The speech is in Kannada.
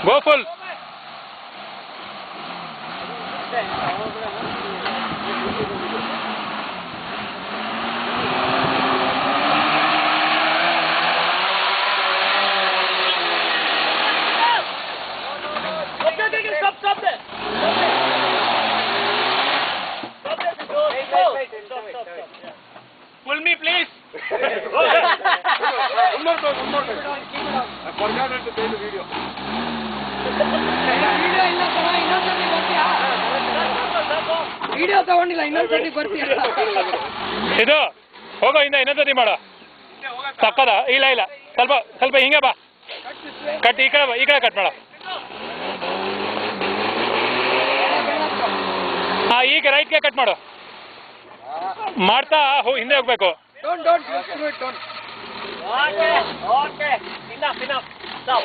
Go full. Pull me, please. One more time. I forgot to play the video. Video ತಗೊಂಡಿಲ್ಲ, ಇನ್ನೊಂದ್ಸತಿ ಬರ್ತೀಯ? ಇದು ಹೋಗೋ, ಇನ್ನೊಂದ್ಸತಿ ಮಾಡು. ತಕ್ಕದ ಇಲ್ಲ ಇಲ್ಲ, ಸ್ವಲ್ಪ ಹಿಂಗೆ ಬಾ, ಕಟ್ ಈ ಕಡೆ ಕಟ್ ಮಾಡ. ಹಾಂ, ಈಗ ರೈಟ್ಗೆ ಕಟ್ ಮಾಡು. ಮಾಡ್ತಾ ಹಿಂದೆ ಹೋಗ್ಬೇಕು. Don't. Okay. Enough. Stop.